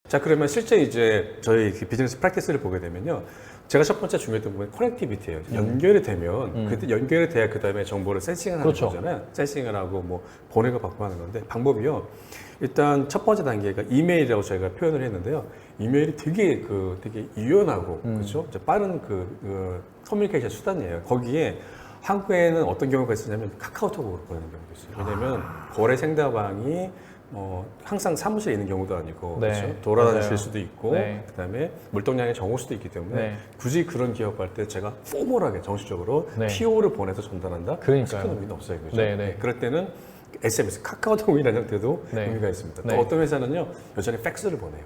자, 그러면 실제 이제 저희 비즈니스 프랙티스를 보게 되면요. 제가 첫 번째 중요했던 부분이 커넥티비티예요. 연결이 되면, 그때 연결이 돼야 그 다음에 정보를 센싱을 하는 그렇죠. 거잖아요. 센싱을 하고 뭐 보내고 받고 하는 건데, 방법이요. 일단 첫 번째 단계가 이메일이라고 저희가 표현을 했는데요. 이메일이 되게 유연하고, 그렇죠? 빠른 커뮤니케이션 수단이에요. 거기에 한국에는 어떤 경우가 있었냐면 카카오톡으로 보내는 경우도 있어요. 왜냐면 거래 상대방이 항상 사무실에 있는 경우도 아니고 네, 그렇죠? 돌아다니실 맞아요. 수도 있고 네. 그다음에 물동량이 적을 수도 있기 때문에 네. 굳이 그런 기업할 때 제가 포멀하게 정식적으로 네. PO를 보내서 전달한다? 그러니까요. 시키는 의미는 없어요. 그죠? 네, 네. 그럴 때는 SMS, 카카오톡이라는 형태도 네. 의미가 있습니다. 네. 또 어떤 회사는요 여전히 팩스를 보내요.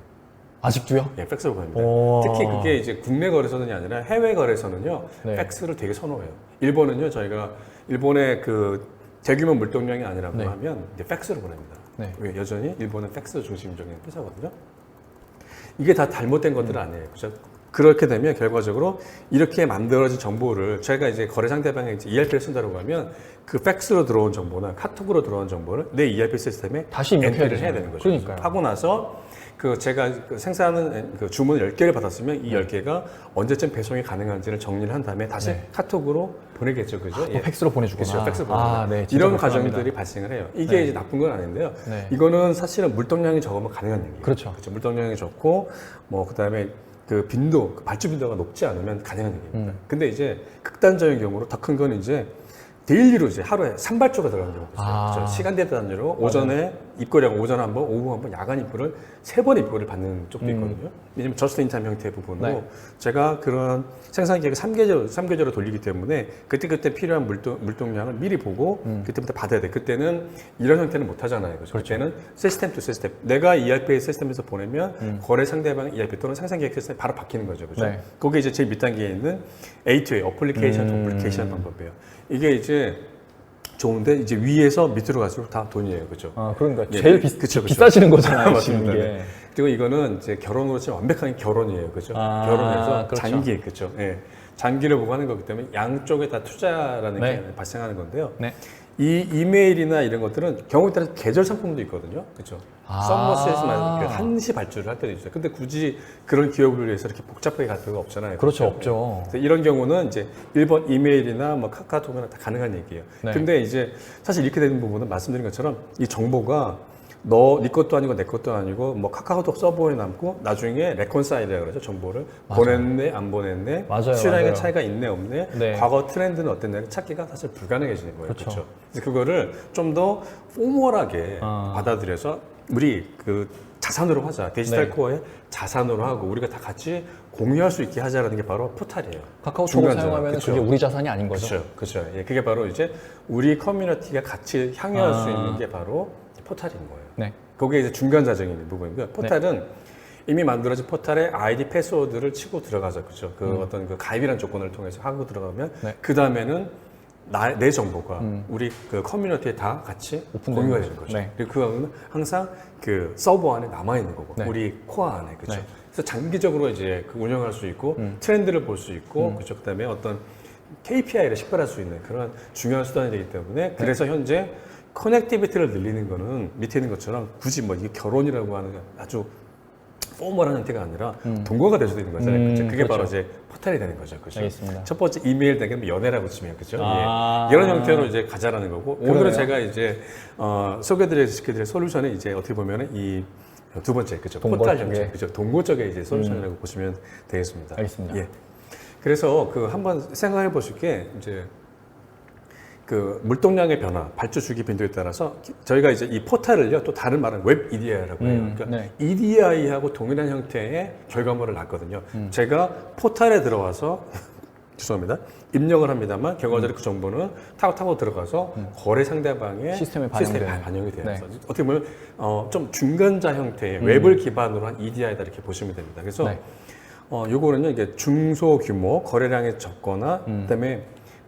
아직도요? 예, 팩스를 보냅니다. 오. 특히 그게 이제 국내 거래소는 아니라 해외 거래소는요 네. 팩스를 되게 선호해요. 일본은요 저희가 일본의 그 대규모 물동량이 아니라고 네. 하면 이제 팩스를 보냅니다. 네. 왜? 여전히 일본은 팩스 중심적인 회사거든요. 이게 다 잘못된 것들은 아니에요. 그죠? 그렇게 되면 결과적으로 이렇게 만들어진 정보를 저희가 이제 거래 상대방이 이제 ERP를 쓴다고 하면 그 팩스로 들어온 정보나 카톡으로 들어온 정보를 내 ERP 시스템에 다시 입력해야 엔트리를 해야 되는 되잖아요. 거죠. 그러니까요. 하고 나서 제가 생산하는 주문을 10개를 받았으면 이 10개가 언제쯤 배송이 가능한지를 정리를 한 다음에 다시 네. 카톡으로 보내겠죠. 그죠? 또 팩스로 보내주구나. 그렇죠. 팩스 보내주구나. 네, 진짜 이런 불편합니다. 과정들이 발생을 해요. 이게 네. 이제 나쁜 건 아닌데요. 네. 이거는 사실은 물동량이 적으면 가능한 얘기예요. 그렇죠. 물동량이 적고 그다음에 그 빈도, 발주 빈도가 높지 않으면 가능한 얘기입니다. 근데 이제 극단적인 경우로 더 큰 건 이제 데일리로 이제 하루에 산발주가 들어가는 경우가 있어요. 아. 그렇죠? 시간대 단위로 오전에 입고량 오전 한 번, 오후 한 번, 야간 입고를 3번 입고를 받는 쪽도 있거든요. 왜냐면 저스트 인타임 형태의 부분으로 네. 제가 그런 생산 계획을 3계절로 돌리기 때문에 그때 필요한 물동량을 미리 보고 그때부터 받아야 돼. 그때는 이런 형태는 못 하잖아요. 그렇죠? 그때는 시스템 투 시스템. 내가 ERP 시스템에서 보내면 거래 상대방 ERP 또는 생산 계획 시스템에 바로 박히는 거죠. 그렇죠? 네. 그게 이제 제일 밑단계에 있는 A2A, 어플리케이션 두플리케이션 방법이에요. 이게 이제 좋은데 이제 위에서 밑으로 갈수록 다 돈이에요, 그렇죠? 그러니까 예, 제일 그쵸. 비싸지는 거잖아요, 지금 맞습니다. 이게. 네. 그리고 이거는 이제 결혼으로 치면 완벽한 결혼이에요, 그렇죠? 결혼해서 그렇죠. 장기, 그렇죠? 예, 장기를 보고 하는 거기 때문에 양쪽에 다 투자라는 네. 게 발생하는 건데요. 네. 이 이메일이나 이런 것들은 경우에 따라서 계절 상품도 있거든요, 그렇죠? 썸머 세일즈만 한시 발주를 할 때도 있어요. 근데 굳이 그런 기업을 위해서 이렇게 복잡하게 갈 필요가 없잖아요. 그렇죠, 없죠. 그래서 이런 경우는 이제 일본 이메일이나 카카오톡이나 다 가능한 얘기예요. 네. 근데 이제 사실 이렇게 되는 부분은 말씀드린 것처럼 이 정보가 네 것도 아니고 내 것도 아니고 카카오톡 서버에 남고 나중에 레콘사일이라고 그러죠. 정보를 맞아요. 보냈네 안 보냈네 맞아요, 수량의 맞아요. 차이가 있네 없네 네. 과거 트렌드는 어땠냐 찾기가 사실 불가능해지는 거예요. 그렇죠. 그렇죠. 그래서 그거를 좀 더 포멀하게 받아들여서 우리 자산으로 하자. 디지털 네. 코어의 자산으로 하고 우리가 다 같이 공유할 수 있게 하자라는 게 바로 포탈이에요. 카카오톡을 중간자가. 사용하면 그쵸? 그게 우리 자산이 아닌 거죠. 그렇죠. 그렇죠. 예, 그게 바로 이제 우리 커뮤니티가 같이 향유할 수 있는 게 바로 포탈인 거예요. 네. 그게 이제 중간자적인 부분이고요. 포탈은 이미 만들어진 포탈에 아이디 패스워드를 치고 들어가서 그죠. 어떤 가입이라는 조건을 통해서 하고 들어가면 네. 그 다음에는 내 정보가 우리 커뮤니티에 다 같이 오픈되는 공유가 거죠. 되는 거죠. 네. 그리고 그거는 항상 서버 안에 남아 있는 거고 네. 우리 코어 안에 그죠. 네. 그래서 장기적으로 이제 운영할 수 있고 트렌드를 볼 수 있고 그죠. 그다음에 어떤 KPI를 식별할 수 있는 그런 중요한 수단이 되기 때문에 그래서 현재 커넥티비티를 늘리는 거는 밑에 있는 것처럼 굳이 이게 결혼이라고 하는 아주 포멀한 형태가 아니라 동거가 될 수도 있는 거잖아요. 그죠? 그게 그렇죠. 바로 이제 포탈이 되는 거죠. 그죠? 알겠습니다. 첫 번째 이메일 대개는 연애라고 치면 그죠? 아. 예. 이런 형태로 이제 가자라는 거고 그러네요. 오늘은 제가 이제 시켜드릴 솔루션은 이제 어떻게 보면은 이 두 번째 그죠? 동거 포탈 쪽에. 형태 그죠? 동거 쪽의 이제 솔루션이라고 보시면 되겠습니다. 알겠습니다. 예. 그래서 한번 생각해 보실 게 이제 물동량의 변화, 발주 주기 빈도에 따라서 저희가 이제 이 포탈을요 또 다른 말은 웹 EDI라고 해요. 그러니까 네. EDI하고 동일한 형태의 결과물을 놨거든요. 제가 포탈에 들어와서 죄송합니다. 입력을 합니다만 결과적으로 그 정보는 타고 들어가서 거래 상대방의 시스템에 반영이 돼요. 네. 그래서 어떻게 보면 좀 중간자 형태의 웹을 기반으로 한 EDI다 이렇게 보시면 됩니다. 그래서 네. 요거는요 이게 중소규모 거래량이 적거나 그다음에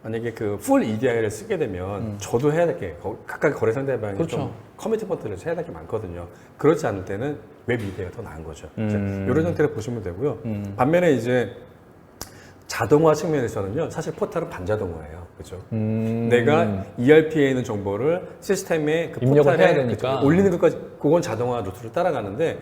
만약에 풀 EDI를 쓰게 되면 저도 해야 될 게 각각 거래 상대방이 그렇죠. 좀 커미트먼트를 해야 될 게 많거든요. 그렇지 않을 때는 웹 EDI가 더 나은 거죠. 이런 형태로 보시면 되고요. 반면에 이제 자동화 측면에서는요, 사실 포탈은 반자동화예요. 그죠? 내가 ERP에 있는 정보를 시스템에 입력을 포탈에 해야 되니까. 올리는 것까지, 그건 자동화 루트를 따라가는데,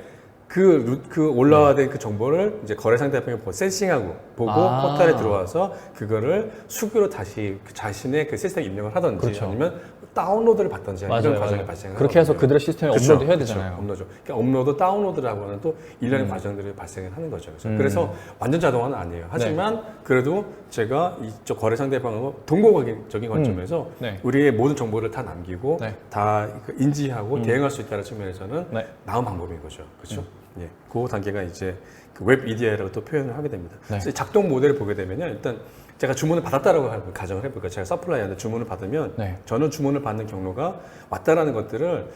그 올라와된 그 정보를 이제 거래 상대방이 센싱하고 보고 아. 포털에 들어와서 그거를 수기로 다시 그 자신의 그 시스템에 입력을 하든지 그렇죠. 아니면 다운로드를 받든지 이런 과정이 발생을 그렇게 해서 하거든요. 그들의 시스템에 그쵸, 업로드 해야 그쵸. 되잖아요. 업로드. 그러니까 업로드, 다운로드라고 하는 또 일련의 과정들이 발생을 하는 거죠. 그래서 완전 자동화는 아니에요. 하지만 그래도 제가 이쪽 거래 상대방하고 동거적인 관점에서 네. 우리의 모든 정보를 다 남기고 네. 다 인지하고 대응할 수 있다는 측면에서는 네. 나은 방법인 거죠. 그렇죠? 예. 그 단계가 이제 그 웹 EDI라고 또 표현을 하게 됩니다. 네. 그래서 작동 모델을 보게 되면요. 일단 제가 주문을 받았다라고 가정을 해볼까요? 제가 서플라이한테 주문을 받으면 네. 저는 주문을 받는 경로가 왔다라는 것들을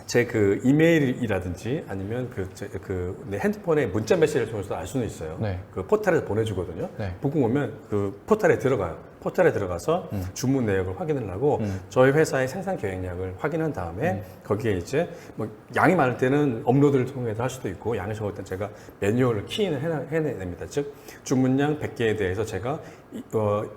제 그 이메일이라든지 아니면 내 핸드폰에 문자 메시지를 통해서 알 수는 있어요. 네. 그 포털에서 보내주거든요. 네. 보고 오면 그 포털에 들어가요. 포털에 들어가서 주문 내역을 확인을 하고 저희 회사의 생산 계획량을 확인한 다음에 거기에 이제 뭐 양이 많을 때는 업로드를 통해서 할 수도 있고 양이 적을 때는 제가 매뉴얼을 키인을 해냅니다. 즉 주문량 100개에 대해서 제가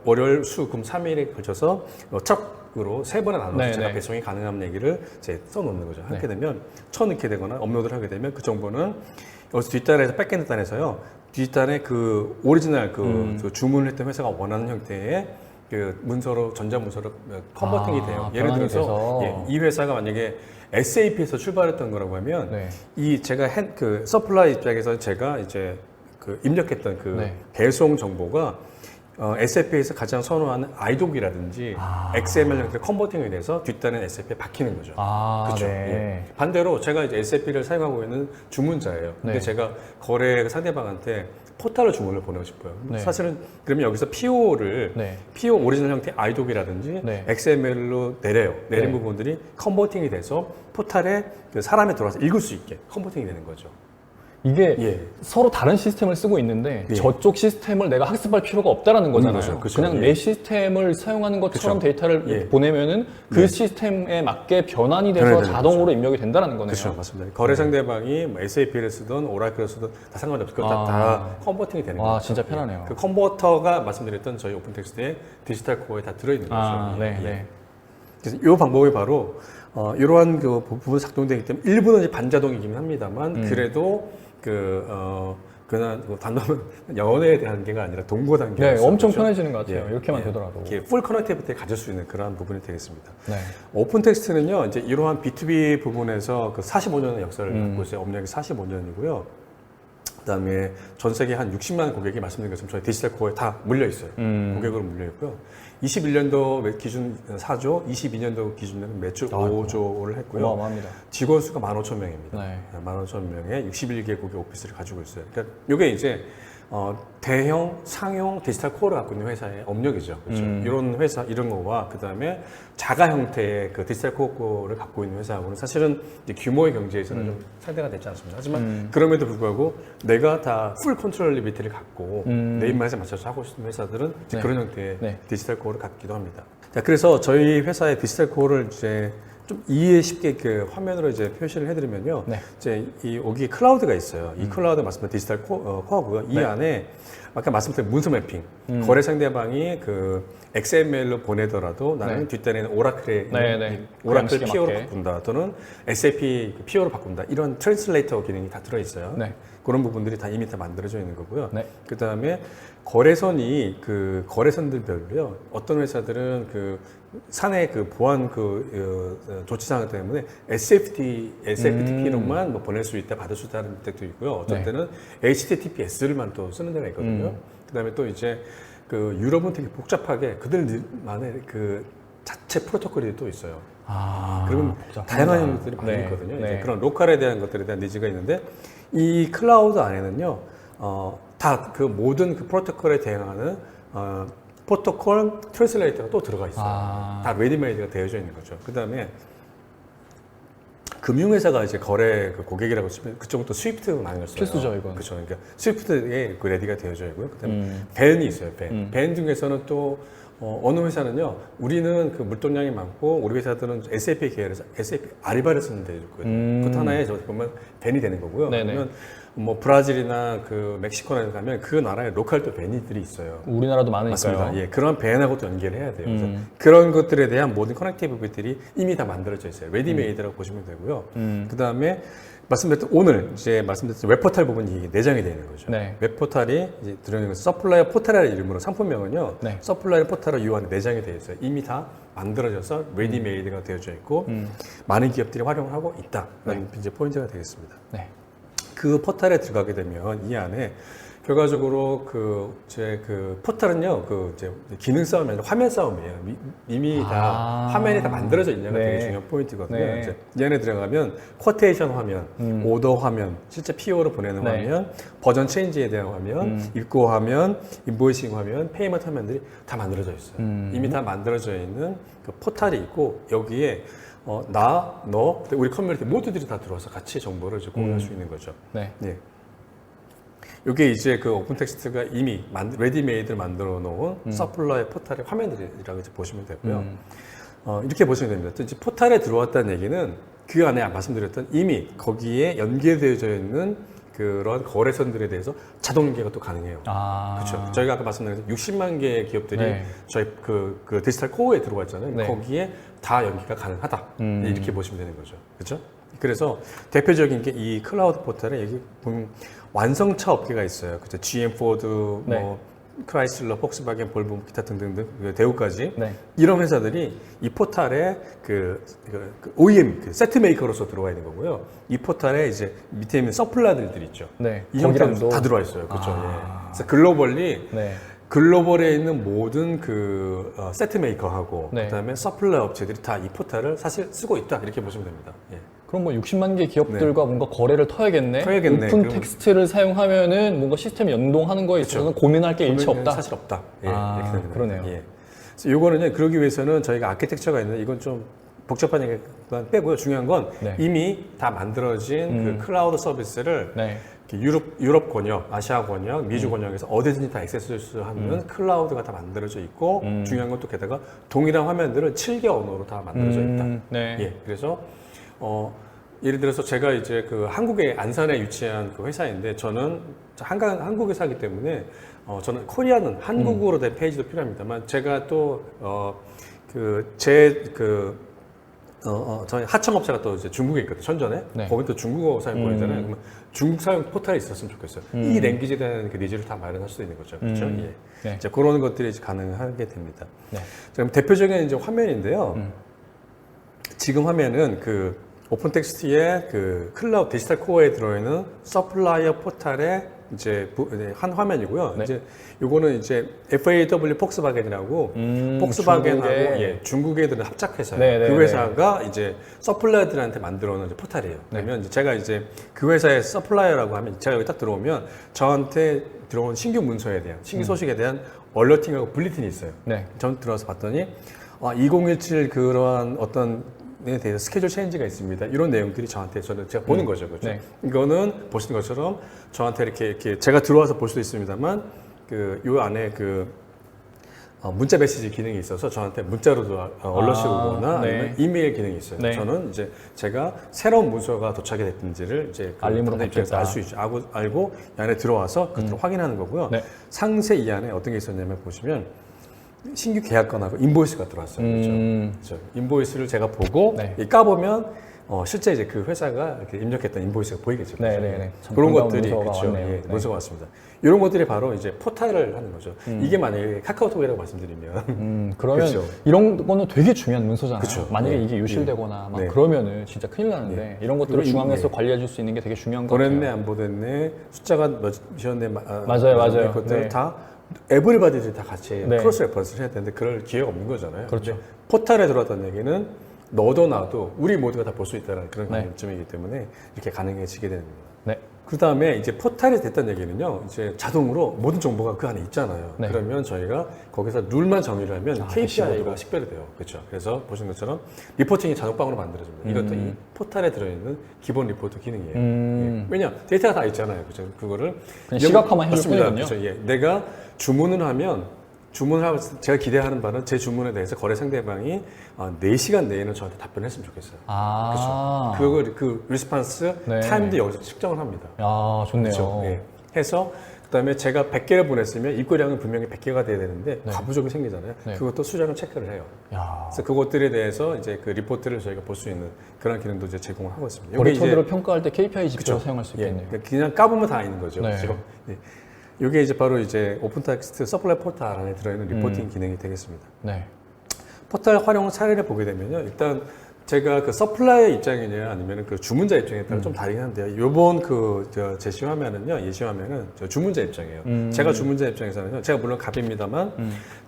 월요일, 수, 금 3일에 걸쳐서 척으로 3번에 나눠서 네, 제가 네. 배송이 가능한 얘기를 이제 써놓는 거죠. 네. 하게 되면 쳐넣게 되거나 업로드를 하게 되면 그 정보는 여기서 뒷단에서 백엔드 단에서요. 뒷단에 그 오리지널 그 주문을 했던 회사가 원하는 형태의 그 문서로 전자문서로 컨버팅이 돼요. 예를 변환이 들어서 돼서. 이 회사가 만약에 SAP에서 출발했던 거라고 하면 네. 이 제가 그 서플라이 입장에서 제가 이제 그 입력했던 그 네. 배송 정보가 SAP에서 가장 선호하는 iDoc이라든지 XML 형태의 컨버팅에 대해서 뒷단에 SAP에 박히는 거죠. 그렇죠. 네. 예. 반대로 제가 이제 SAP를 사용하고 있는 주문자예요. 근데 네. 제가 거래 상대방한테 포털로 주문을 보내고 싶어요. 네. 사실은 그러면 여기서 PO를 네. PO 오리지널 형태 iDoc이라든지 네. XML로 내려요. 내린 네. 부분들이 컨버팅이 돼서 포털에 그 사람이 들어와서 읽을 수 있게 컨버팅이 되는 거죠. 이게 예. 서로 다른 시스템을 쓰고 있는데 예. 저쪽 시스템을 내가 학습할 필요가 없다라는 거잖아요. 거죠. 그쵸. 그냥 예. 내 시스템을 사용하는 것처럼 그쵸. 데이터를 예. 보내면은 그 네. 시스템에 맞게 변환이 돼서 변환이 되는 자동으로 입력이 된다는 거네요. 그렇죠, 맞습니다. 거래 상대방이 뭐 SAP를 쓰든 오라클을 쓰든 다 상관없이 그거 다 컨버팅이 되는 거죠. 와, 진짜 편하네요. 그 컨버터가 말씀드렸던 저희 오픈텍스트의 디지털 코어에 다 들어있는 거죠. 네, 예. 네. 그래서 이 방법이 바로 이러한 그 부분이 작동되기 때문에 일부는 이제 반자동이긴 합니다만 그래도 그냥 단도는 연애에 대한 게가 아니라 동거 단계. 네, 엄청 편해지는 것 같아요. 이렇게만 되더라도. 풀 커넥티비티를 가질 수 있는 그러한 부분이 되겠습니다. 네. 오픈 텍스트는요, 이제 이러한 B2B 부분에서 그 45년의 역사를 갖고 있어요. 업력이 45년이고요. 그다음에 전 세계 한 60만 고객이 말씀드린 것처럼 저희 디지털 코어에 다 물려 있어요. 고객으로 물려 있고요. 21년도 기준 4조, 22년도 기준으로는 매출 5조를 했고요. 어마어마합니다. 직원 수가 15,000명입니다. 네. 15,000명의 61개국의 오피스를 가지고 있어요. 그러니까 이게 이제 대형 상용 디지털 코어를 갖고 있는 회사의 업력이죠. 그렇죠? 이런 회사, 이런 거와 그 다음에 자가 형태의 그 디지털 코어를 갖고 있는 회사하고는 사실은 이제 규모의 경제에서는 좀 상대가 되지 않습니다. 하지만 그럼에도 불구하고 내가 다 풀 컨트롤리비티를 갖고 내 입맛에 맞춰서 하고 싶은 회사들은 이제 네. 그런 형태의 네. 디지털 코어를 갖기도 합니다. 자, 그래서 저희 회사의 디지털 코어를 이제 좀 이해 쉽게 그 화면으로 이제 표시를 해드리면요. 네. 이제 여기 클라우드가 있어요. 이 클라우드 말씀드린 디지털 코어고요. 이 네. 안에 아까 말씀드린 문서 매핑, 거래 상대방이 그 XML로 보내더라도 나는 네. 뒷단에는 오라클에 네, 네. 오라클 그 양식에 PO로 맞게. 바꾼다 또는 SAP PO로 바꾼다 이런 트랜슬레이터 기능이 다 들어있어요. 네. 그런 부분들이 다 이미 다 만들어져 있는 거고요. 네. 그 다음에 거래선이 그 거래선들별로요. 어떤 회사들은 그 사내 그 보안 조치 사항 때문에 SFTP로만 뭐 보낼 수 있다, 받을 수 있다는 데도 있고요. 어떤 네. 때는 HTTPS를만 또 쓰는 데가 있거든요. 그 다음에 또 이제 그 유럽은 되게 복잡하게 그들만의 그 자체 프로토콜이 또 있어요. 그러면 복잡합니다. 다양한 것들이 많이 네. 있거든요. 네. 이제 그런 로컬에 대한 것들에 대한 니즈가 있는데 이 클라우드 안에는요, 다 그 모든 그 프로토콜에 대응하는 프로토콜 트랜슬레이터가 또 들어가 있어요. 다 레디메이드가 되어져 있는 거죠. 그 다음에 금융회사가 이제 거래 그 고객이라고 치면 그쪽은 또 스위프트 많이 써요. 필수죠, 이건. 그렇죠. 그러니까 스위프트에 그 레디가 되어져 있고요. 그다음에 벤이 있어요. 벤 중에서는 또 어느 회사는요, 우리는 그 물동량이 많고 우리 회사들은 SAP 계열에서 SAP 아리바를 쓰는 데 있거든요. 그것 하나에 저 보면 벤이 되는 거고요. 네네. 그러면 뭐 브라질이나 그 멕시코나 가면 그 나라에 로컬 또 벤이들이 있어요. 우리나라도 많으니까요. 맞습니다. 예, 그런 벤하고 또 연결을 해야 돼요. 그래서 그런 것들에 대한 모든 커넥티비티들이 이미 다 만들어져 있어요. 레디메이드라고 보시면 되고요. 그 다음에 말씀드렸던 오늘 이제 말씀드렸던 웹포탈 부분이 이게 내장이 되는 거죠. 네. 웹포탈이 이제 들어있는 서플라이어 포탈이라는 이름으로 상품명은요. 네. 서플라이어 포탈로 이 안에 내장이 되어 있어요. 이미 다 만들어져서 레디메이드가 되어져 있고 많은 기업들이 활용을 하고 있다라는 이제 포인트가 되겠습니다. 네. 그 포탈에 들어가게 되면 이 안에 결과적으로 그 포탈은요, 이제 기능 싸움이 아니라 화면 싸움이에요. 이미 다 화면이 다 만들어져 있냐가 네. 되게 중요한 포인트거든요. 네. 이제 이 안에 들어가면 쿼테이션 화면, 오더 화면, 실제 PO로 보내는 네. 화면, 버전 체인지에 대한 화면, 입고 화면, 인보이싱 화면, 페이먼트 화면들이 다 만들어져 있어요. 이미 다 만들어져 있는 그 포탈이 있고 여기에 나, 너, 우리 커뮤니티 모두들이 다 들어와서 같이 정보를 이제 공유할 수 있는 거죠. 네. 예. 이게 이제 그 오픈 텍스트가 이미 레디메이드를 만들어 놓은 서플라이 포탈의 화면들이라고 이제 보시면 되고요. 이렇게 보시면 됩니다. 이제 포탈에 들어왔다는 얘기는 그 안에 말씀드렸던 이미 거기에 연계되어져 있는 그런 거래선들에 대해서 자동 연계가 또 가능해요. 그렇죠. 저희가 아까 말씀드린 60만 개의 기업들이 네. 저희 그 디지털 코어에 들어와 있잖아요. 네. 거기에 다 연계가 가능하다. 이렇게 보시면 되는 거죠. 그렇죠? 그래서 대표적인 게 이 클라우드 포탈에 여기 보면 완성차 업계가 있어요. 그죠? GM, 포드, 네. 뭐 크라이슬러, 폭스바겐, 볼보, 기타 등등등 대우까지 네. 이런 회사들이 이 포탈에 그 OEM 세트 메이커로서 들어와 있는 거고요. 이 포탈에 이제 밑에 있는 서플라이들이 있죠. 네. 이 형태로 거기랑도- 다 들어와 있어요. 그렇죠. 예. 그래서 글로벌리 네. 글로벌에 있는 모든 세트 메이커하고 네. 그다음에 서플라이 업체들이 다 이 포탈을 사실 쓰고 있다 이렇게 보시면 됩니다. 예. 그럼 뭐 60만 개 기업들과 뭔가 거래를 터야겠네. 터야겠네. 오픈 그럼- 텍스트를 사용하면은 뭔가 시스템 연동하는 거에 있어서는 고민할 게 일체 고민은 없다. 사실 없다. 예, 아, 이렇게 됩니다. 그러네요. 예. 그래서 요거는요, 그러기 위해서는 저희가 아키텍처가 있는데 이건 좀 복잡한 얘기만 빼고요. 중요한 건 네. 이미 다 만들어진 그 클라우드 서비스를 네. 이렇게 유럽 권역, 아시아 권역, 미주 권역에서 어디든지 다 액세스하는 클라우드가 다 만들어져 있고 중요한 건 또 게다가 동일한 화면들을 7개 언어로 다 만들어져 있다. 네. 예, 그래서 예를 들어서 제가 이제 그 한국의 안산에 위치한 그 회사인데 저는 한국 회사이기 때문에 저는 코리아는 한국어로 된 페이지도 필요합니다만 제가 또 저희 하청업체가 또 이제 중국에 있거든요. 천전에. 네. 거기 또 중국어 사용 보이잖아요. 그러면 중국 사용 포탈이 있었으면 좋겠어요. 이 랭귀지에 대한 그 니즈를 다 마련할 수 있는 거죠. 그렇죠? 예. 네. 이제 그런 것들이 이제 가능하게 됩니다. 네. 그럼 대표적인 이제 화면인데요. 지금 화면은 그 오픈 텍스트의 그 클라우드 디지털 코어에 들어있는 서플라이어 포탈의 이제 한 화면이고요. 네. 이제 요거는 이제 FAW 폭스바겐이라고 폭스바겐하고 중국에 들은 합작회사예요. 네, 네, 그 네. 회사가 이제 서플라이어들한테 만들어놓은 이제 포탈이에요. 그러면 이제 제가 이제 그 회사의 서플라이어라고 하면 제가 여기 딱 들어오면 저한테 들어온 신규 문서에 대한 신규 소식에 대한 얼러팅하고 블리틴이 있어요. 네. 전 들어와서 봤더니 2017 그러한 어떤 에 대해서 스케줄 체인지가 있습니다. 이런 내용들이 제가 보는 거죠. 그렇죠? 네. 이거는 보시는 것처럼 저한테 이렇게 제가 들어와서 볼 수도 있습니다만 요 안에 문자 메시지 기능이 있어서 저한테 문자로도 얼럿이 오거나 네. 아니면 이메일 기능이 있어요. 네. 저는 이제 제가 새로운 문서가 도착이 됐든지를 이제 알림으로 입장에서 알 수 있죠. 알고 이 안에 들어와서 그것을 확인하는 거고요. 네. 상세 이 안에 어떤 게 있었냐면 보시면 신규 계약건하고 인보이스가 들어왔어요. 그렇죠? 인보이스를 제가 보고 네. 까보면 실제 이제 그 회사가 이렇게 입력했던 인보이스가 보이겠죠. 네, 그렇죠? 네, 네. 참 그런 반가운 것들이 문서가 그렇죠. 왔네요. 예, 네. 문서가 왔습니다. 이런 것들이 바로 이제 포탈을 하는 거죠. 이게 만약에 카카오톡이라고 말씀드리면 그러면 그렇죠. 이런 거는 되게 중요한 문서잖아요. 그쵸. 만약에 네. 이게 유실되거나 막 네. 그러면은 진짜 큰일 나는데 이런 것들을 그리고 중앙에서 네. 관리해 줄 수 있는 게 되게 중요한 것 보냈네 같아요. 안 보냈네 숫자가 몇이었네 맞아요. 그것들을 네. 다 에브리바디들이 다 같이 네. 크로스 레퍼런스를 해야 되는데 그럴 기회가 없는 거잖아요. 그렇죠. 근데 포탈에 들어왔다는 얘기는 너도 나도 우리 모두가 다 볼 수 있다는 그런 네. 관점이기 때문에 이렇게 가능해지게 되는 겁니다. 네. 그 다음에 이제 포탈이 됐다는 얘기는요, 이제 자동으로 모든 정보가 그 안에 있잖아요. 네. 그러면 저희가 거기서 룰만 정의를 하면 KPI가 대시보드로. 식별이 돼요. 그렇죠. 그래서 보시는 것처럼 리포팅이 자동방으로 만들어집니다. 이것도 이 포탈에 들어있는 기본 리포트 기능이에요. 예. 왜냐 데이터가 다 있잖아요. 그죠? 그거를 그냥 시각화만 해줄 맞습니다. 뿐이군요. 그렇죠. 예. 내가 주문을 하면 제가 기대하는 바는 제 주문에 대해서 거래 상대방이 4시간 내에는 저한테 답변을 했으면 좋겠어요. 그렇죠. 그 리스판스 네. 타임도 여기서 측정을 합니다. 야, 좋네요. 그렇죠. 예. 해서 그다음에 제가 100개를 보냈으면 입고량은 분명히 100개가 돼야 되는데 네. 과부족이 생기잖아요. 네. 그것도 수량을 체크를 해요. 야. 그래서 그것들에 대해서 이제 그 리포트를 저희가 볼 수 있는 그런 기능도 이제 제공을 하고 있습니다. 거래처들을 평가할 때 KPI 지표를 그쵸. 사용할 수 예, 있겠네요. 그러니까 그냥 까보면 다 있는 거죠. 네. 그렇죠? 예. 이게 이제 바로 이제 오픈텍스트 서플라이 포털 안에 들어있는 리포팅 기능이 되겠습니다. 네. 포털 활용 사례를 보게 되면요. 일단 제가 그 서플라이어 입장이냐 아니면 그 주문자 입장에 따라 좀 다르긴 한데요. 요번 저 제시 화면은요, 예시 화면은 저 주문자 입장이에요. 제가 주문자 입장에서는요, 제가 물론 갑입니다만,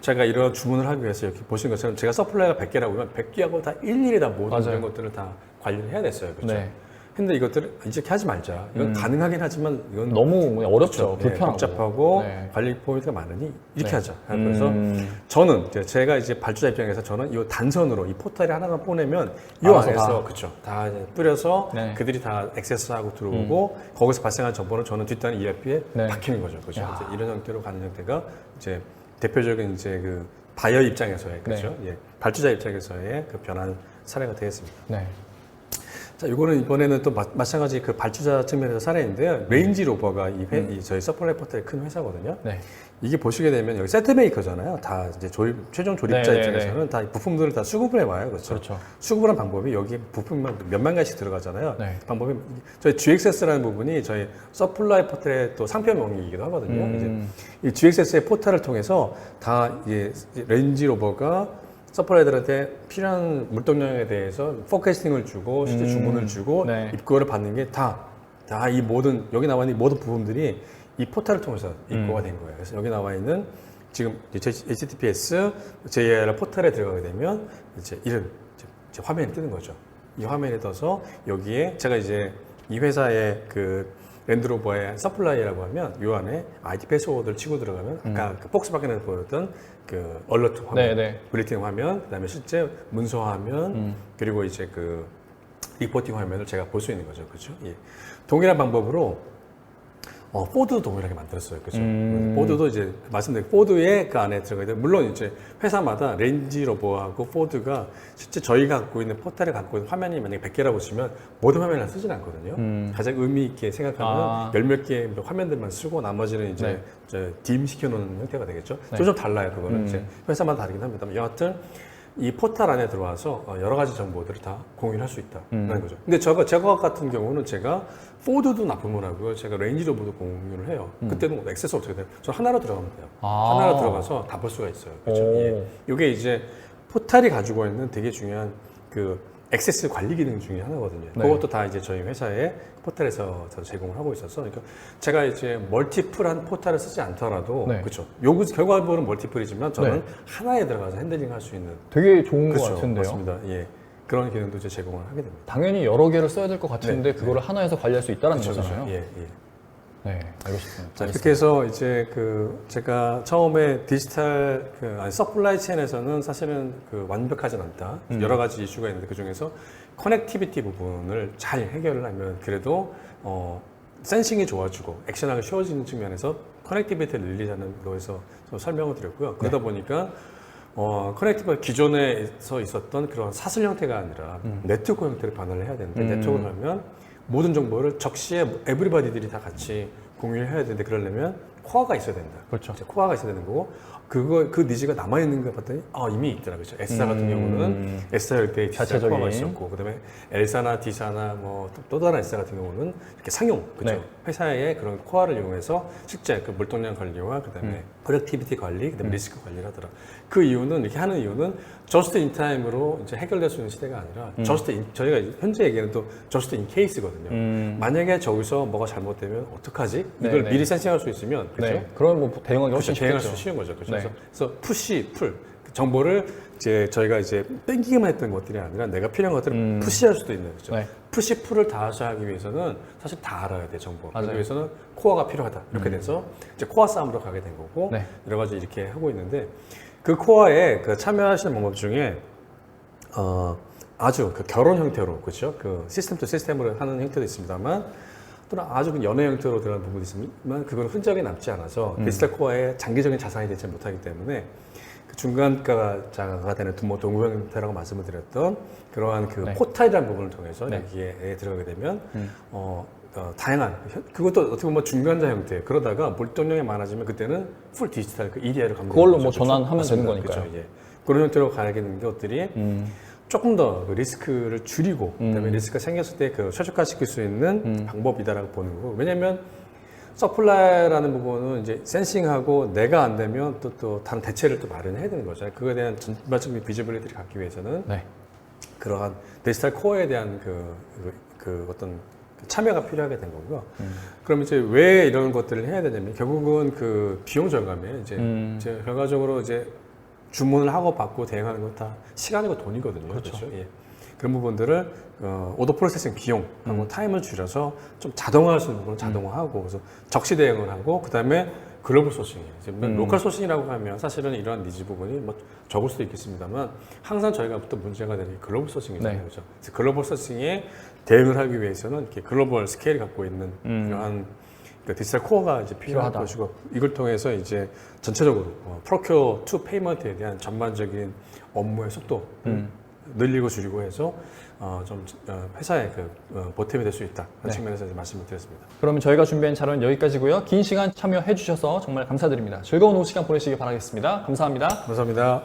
제가 이런 주문을 하기 위해서 이렇게 보시는 것처럼 제가 서플라이어가 100개라고 하면 100개하고 다 일일이 다 모든 맞아요. 이런 것들을 다 관리를 해야 됐어요. 그렇죠? 네. 근데 이것들을 이렇게 하지 말자. 이건 가능하긴 하지만 이건 너무 그냥 어렵죠. 그렇죠. 불편하고. 복잡하고 네. 관리 포인트가 많으니 이렇게 네. 하자. 그래서 저는 제가 이제 발주자 입장에서 저는 이 단선으로 이 포털에 하나만 보내면 이 알아서 안에서 다. 그렇죠. 다 이제 뿌려서 네. 그들이 다 액세스하고 들어오고 거기서 발생한 정보는 저는 뒷단 ERP에 네. 박히는 거죠. 그렇죠. 야. 이제 이런 형태로 가는 형태가 이제 대표적인 이제 그 바이어 입장에서의 그렇죠. 예. 발주자 입장에서의 그 변한 사례가 되겠습니다. 네. 자, 이거는 이번에는 또 마찬가지 그 발주자 측면에서 사례인데요. 레인지 로버가 이 저희 서플라이 포털의 큰 회사거든요. 네. 이게 보시게 되면 여기 세트 메이커잖아요. 다 이제 최종 조립자 네, 입장에서는 다 부품들을 다 수급을 해와요. 그렇죠. 그렇죠. 수급을 한 방법이 여기 부품만 몇만 가지씩 들어가잖아요. 네. 방법이 저희 GXS라는 부분이 저희 서플라이 포털의 또 상표명이기도 하거든요. 이제 이 GXS의 포털을 통해서 다 이제 레인지 로버가 서플라이들한테 필요한 물동량에 대해서 포캐스팅을 주고 실제 주문을 주고 네. 입고를 받는 게 다 이 모든 여기 나와 있는 이 모든 부분들이 이 포털을 통해서 입고가 된 거예요. 그래서 여기 나와 있는 지금 HTTPS JAR 포털에 들어가게 되면 이제 이런 이제 화면이 뜨는 거죠. 이 화면에 떠서 여기에 제가 이제 이 회사의 그 랜드로버의 서플라이라고 하면 이 안에 ID 패스워드를 치고 들어가면 아까 그 폭스바겐에서 보였던 그 얼러트 화면, 네, 네. 블리팅 화면, 그다음에 실제 문서 화면, 그리고 이제 그 리포팅 화면을 제가 볼 수 있는 거죠, 그렇죠? 예. 동일한 방법으로 포드도 동일하게 만들었어요, 그렇죠? 포드도 이제 말씀드린 포드의 그 안에 들어가야 돼요. 물론 이제 회사마다 렌지 로버하고 포드가 실제 저희가 갖고 있는 포털에 갖고 있는 화면이 만약에 100개라고 치면 모든 화면을 쓰진 않거든요. 가장 의미 있게 생각하면 열 몇 개 화면들만 쓰고 나머지는 이제 딤 시켜놓는 형태가 되겠죠. 네. 좀 달라요, 그거는 이제 회사마다 다르긴 합니다만 여하튼 이 포털 안에 들어와서 여러 가지 정보들을 다 공유를 할 수 있다라는 거죠. 근데 저 같은 경우는 제가 포드도 납품을 하고요. 제가 레인지 로버도 공유를 해요. 그때는 액세스 어떻게 돼요? 저 하나로 들어가면 돼요. 아. 하나로 들어가서 다 볼 수가 있어요. 그렇죠? 오. 예. 이게 이제 포털이 가지고 있는 되게 중요한 그 액세스 관리 기능 중에 하나거든요. 네. 그것도 다 이제 저희 회사의 포털에서 제공을 하고 있어서, 그러니까 제가 이제 멀티플한 포털을 쓰지 않더라도, 네. 그렇죠. 요구 결과물은 멀티플이지만 저는 네. 하나에 들어가서 핸들링할 수 있는 되게 좋은 것 그렇죠. 같은데요. 맞습니다. 예. 그런 기능도 이제 제공을 하게 됩니다. 당연히 여러 개를 써야 될 것 같은데 네. 그거를 하나에서 관리할 수 있다는 그렇죠, 거잖아요. 그렇죠. 예, 예. 네, 알겠습니다. 자, 이렇게 해서 이제 그 제가 처음에 디지털 서플라이 체인에서는 사실은 그 완벽하진 않다. 여러 가지 이슈가 있는데 그 중에서 커넥티비티 부분을 잘 해결을 하면 그래도 센싱이 좋아지고 액션하기 쉬워지는 측면에서 커넥티비티를 늘리자는 거에서 좀 설명을 드렸고요. 그러다 보니까 커넥티브가 기존에서 있었던 그런 사슬 형태가 아니라 네트워크 형태로 변화를 해야 되는데 네트워크를 하면 모든 정보를 적시에 에브리바디들이 다 같이 공유를 해야 되는데 그러려면 코어가 있어야 된다. 그렇죠. 이제 코어가 있어야 되는 거고 그 니즈가 남아 있는 거 봤더니 이미 있더라. 그렇죠. S사 같은 경우는 S사 열대에 D사 자체적인. 코어가 있었고 그다음에 L사나 D사나 뭐 또 다른 S사 같은 경우는 이렇게 상용 그렇죠. 네. 회사의 그런 코어를 이용해서 실제 그 물동량 관리와 그다음에 프로덕티비티 관리, 그다음에 리스크 관리를 하더라. 그 이유는 이렇게 하는 이유는 저스트 인 타임으로 이제 해결될 수 있는 시대가 아니라 저희가 현재 얘기는 또 저스트 인 케이스거든요. 만약에 저기서 뭐가 잘못되면 어떡하지? 이걸 네, 네. 미리 센싱할 수 있으면 그렇죠. 네, 그럼 뭐 대응하기 훨씬 그렇죠. 대응할 쉽겠죠. 수 쉬운 거죠. 그렇죠. 네. 그래서 푸시, 풀 정보를 이제 저희가 이제 땡기기만 했던 것들이 아니라 내가 필요한 것들을 푸시할 수도 있는 거죠. 네. 푸시, 풀을 다 하기 위해서는 사실 다 알아야 돼 정보. 맞아요. 그러기 위해서는 코어가 필요하다. 이렇게 돼서 이제 코어 싸움으로 가게 된 거고 네. 여러 가지 이렇게 하고 있는데 그 코어에 그 참여하시는 방법 중에 아주 그 결혼 형태로 그렇죠. 그 시스템 투 시스템으로 하는 형태도 있습니다만 또는 아주 그 연애 형태로 들어가는 부분이 있지만 그건 흔적이 남지 않아서 디지털 코어의 장기적인 자산이 되지 못하기 때문에 그 중간가가 되는 동구 형태라고 말씀을 드렸던 그러한 그 네. 포탈이라는 부분을 통해서 네. 여기에 들어가게 되면 다양한 그것도 어떻게 보면 중간자 형태 그러다가 몰동량이 많아지면 그때는 풀 디지털 그 EDI로 가면 그걸로 되는 뭐 거죠. 전환하면 맞습니다. 되는 거니까요. 그렇죠. 예. 그런 형태로 가야 되는 것들이 조금 더 그 리스크를 줄이고 그다음에 리스크가 생겼을 때 그 최적화시킬 수 있는 방법이다라고 보는 거고 왜냐하면 서플라이라는 부분은 이제 센싱하고 내가 안 되면 또 다른 대체를 또 마련해야 되는 거죠. 그거에 대한 전반적인 비지빌리티를 갖기 위해서는 네. 그러한 디지털 코어에 대한 그 어떤 참여가 필요하게 된 거고요. 그럼 이제 왜 이런 것들을 해야 되냐면 결국은 그 비용 절감에 이제 결과적으로 이제 주문을 하고 받고 대행하는 건 다 시간이고 돈이거든요. 그렇죠. 예. 그런 부분들을 오더 프로세싱 비용하고 타임을 줄여서 좀 자동화할 수 있는 부분은 자동화하고 그래서 적시 대응을 하고 그다음에 글로벌 소싱이에요. 로컬 소싱이라고 하면 사실은 이러한 니즈 부분이 뭐 적을 수도 있겠습니다만 항상 저희가 또 문제가 되는 게 글로벌 소싱이잖아요. 네. 그렇죠. 그래서 글로벌 소싱에 대응을 하기 위해서는 이렇게 글로벌 스케일을 갖고 있는 이러한 그 디지털 코어가 이제 필요할 필요하다. 것이고 이걸 통해서 이제 전체적으로 프로큐어 투 페이먼트에 대한 전반적인 업무의 속도 늘리고 줄이고 해서 좀 회사의 그 보탬이 될 수 있다 그런 네. 측면에서 이제 말씀을 드렸습니다. 그러면 저희가 준비한 자료는 여기까지고요. 긴 시간 참여해 주셔서 정말 감사드립니다. 즐거운 오후 시간 보내시길 바라겠습니다. 감사합니다. 감사합니다.